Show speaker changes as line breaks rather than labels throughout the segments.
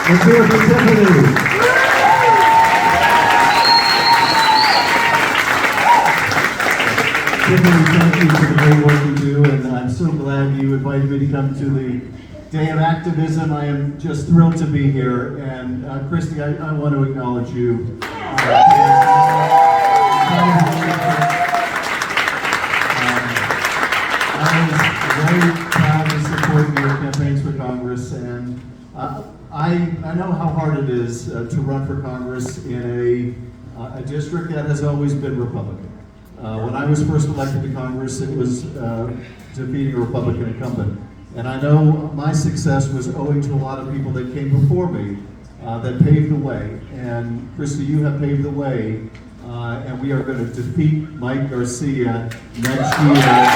Let's hear it for Tiffany. Tiffany, thank you for the great work you do, and I'm so glad you invited me to come to the Day of Activism. I am just thrilled to be here, and Christy, I want to acknowledge you. I was very proud to support your campaigns for Congress, and I know how hard it is to run for Congress in a district that has always been Republican. When I was first elected to Congress, it was defeating a Republican incumbent. And I know my success was owing to a lot of people that came before me that paved the way. And Christy, you have paved the way, and we are going to defeat Mike Garcia next year.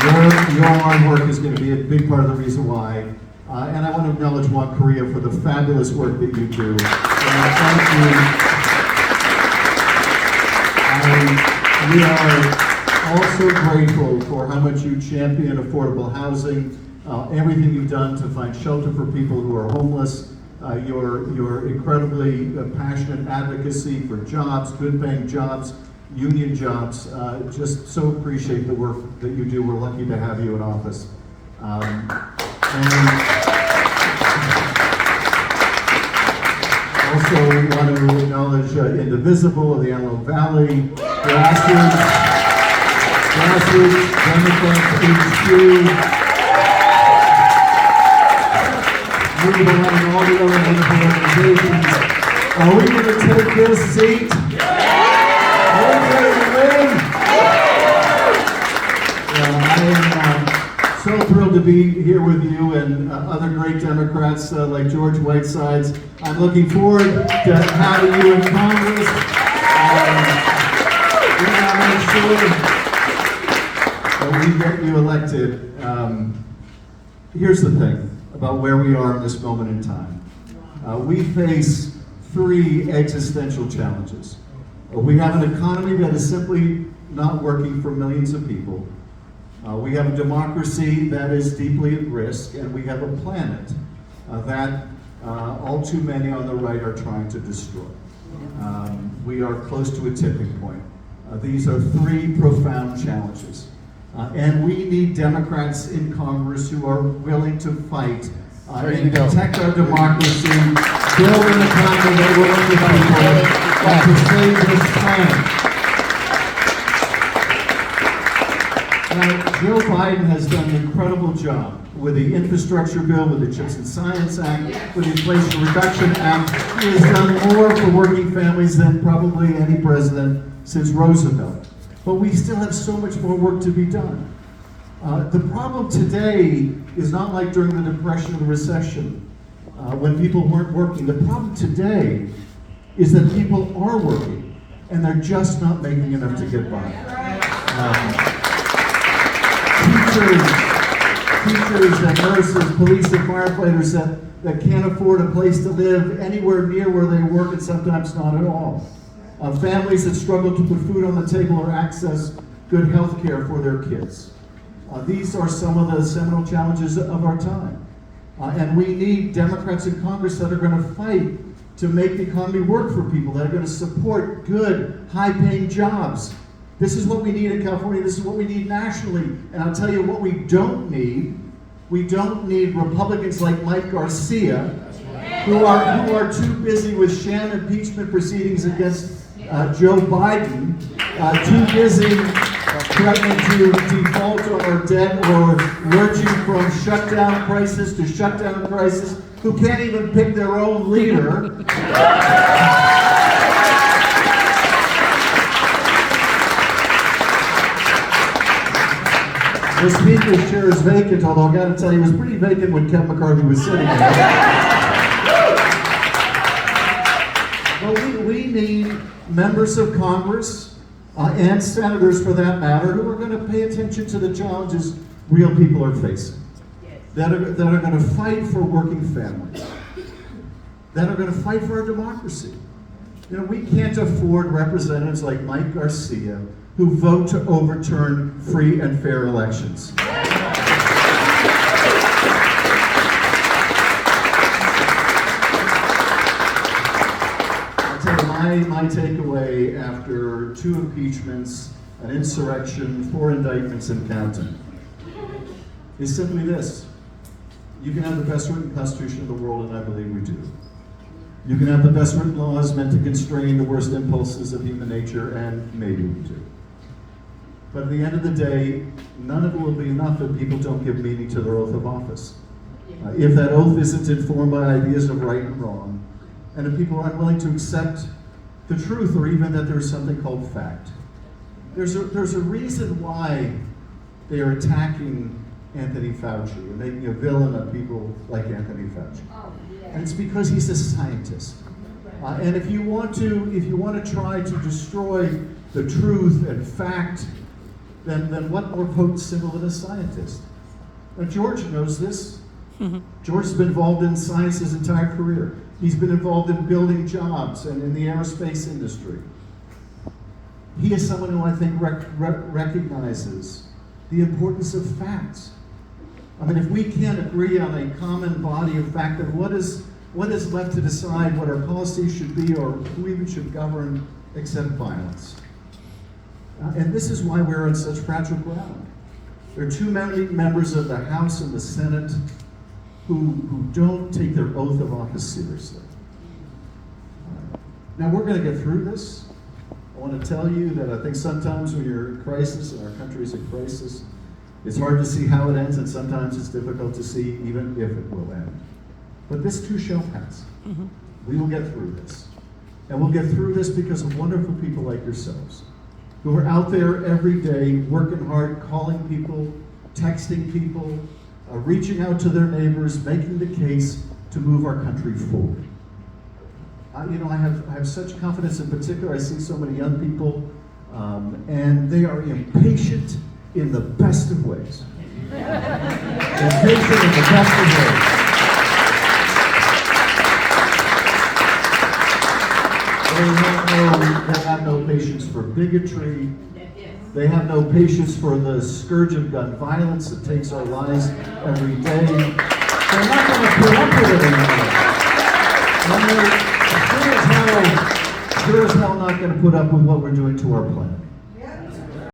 And your hard work is going to be a big part of the reason why. And I want to acknowledge Juan Correa for the fabulous work that you do. Thank you. We are also grateful for how much you champion affordable housing, everything you've done to find shelter for people who are homeless, your incredibly passionate advocacy for jobs, good paying jobs, union jobs. Just so appreciate the work that you do. We're lucky to have you in office. And also want to acknowledge Indivisible of the Antelope Valley, Grassroots Democrats HQ, Move Along, and all the other wonderful organizations. Are we going to take this seat? Are we ready to win? I am so thrilled to be here with you and other great Democrats like George Whitesides. I'm looking forward to having you in Congress. We're going to make sure that we get you elected. Here's the thing about where we are in this moment in time. We face three existential challenges. We have an economy that is simply not working for millions of people. We have a democracy that is deeply at risk, and we have a planet that all too many on the right are trying to destroy. We are close to a tipping point. These are three profound challenges. And we need Democrats in Congress who are willing to fight and protect our democracy, build an economy that will work for people, and to save this planet. Now, Joe Biden has done an incredible job with the infrastructure bill, with the Chips and Science Act, with the Inflation Reduction Act. He has done more for working families than probably any president since Roosevelt. But we still have so much more work to be done. The problem today is not like during the Depression or the Recession, when people weren't working. The problem today is that people are working, and they're just not making enough to get by. Teachers and nurses, police and firefighters that can't afford a place to live anywhere near where they work, and sometimes not at all. Families that struggle to put food on the table or access good health care for their kids. These are some of the seminal challenges of our time. And we need Democrats in Congress that are going to fight to make the economy work for people, that are going to support good, high-paying jobs. This is what we need in California. This is what we need nationally. And I'll tell you what we don't need. We don't need Republicans like Mike Garcia, who are too busy with sham impeachment proceedings against Joe Biden, too busy threatening to default on our debt or lurching from shutdown crisis to shutdown crisis, who can't even pick their own leader. The speaker's chair is vacant, although I got to tell you, it was pretty vacant when Kevin McCarthy was sitting there. But we need members of Congress and senators, for that matter, who are going to pay attention to the challenges real people are facing. That are going to fight for working families. That are going to fight for our democracy. You know, we can't afford representatives like Mike Garcia who vote to overturn free and fair elections. I'll tell you, my takeaway after 2 impeachments, an insurrection, 4 indictments, and counting is simply this. You can have the best written constitution in the world, and I believe we do. You can have the best written laws meant to constrain the worst impulses of human nature, and maybe we do. But at the end of the day, none of it will be enough if people don't give meaning to their oath of office. If that oath isn't informed by ideas of right and wrong, and if people are unwilling to accept the truth, or even that there's something called fact. There's a reason why they are attacking Anthony Fauci and making a villain of people like Anthony Fauci. And it's because he's a scientist. And if you want to try to destroy the truth and fact, then what more potent symbol than a scientist? Now, George knows this. George has been involved in science his entire career. He's been involved in building jobs and in the aerospace industry. He is someone who I think recognizes the importance of facts. I mean, if we can't agree on a common body of fact, then what is left to decide what our policies should be or who even should govern except violence? And this is why we're on such fragile ground. There are too many members of the House and the Senate who don't take their oath of office seriously. Now, we're going to get through this. I want to tell you that I think sometimes when you're in crisis and our country is in crisis, it's hard to see how it ends, and sometimes it's difficult to see even if it will end. But this too shall pass. We will get through this. And we'll get through this because of wonderful people like yourselves, who are out there every day working hard, calling people, texting people, reaching out to their neighbors, making the case to move our country forward. I have such confidence. In particular, I see so many young people, and they are impatient in the best of ways. Impatient in the best of ways. They have no patience for bigotry. They have no patience for the scourge of gun violence that takes our lives every day. They're not going to put up with it anymore. They're sure as hell not going to put up with what we're doing to our planet.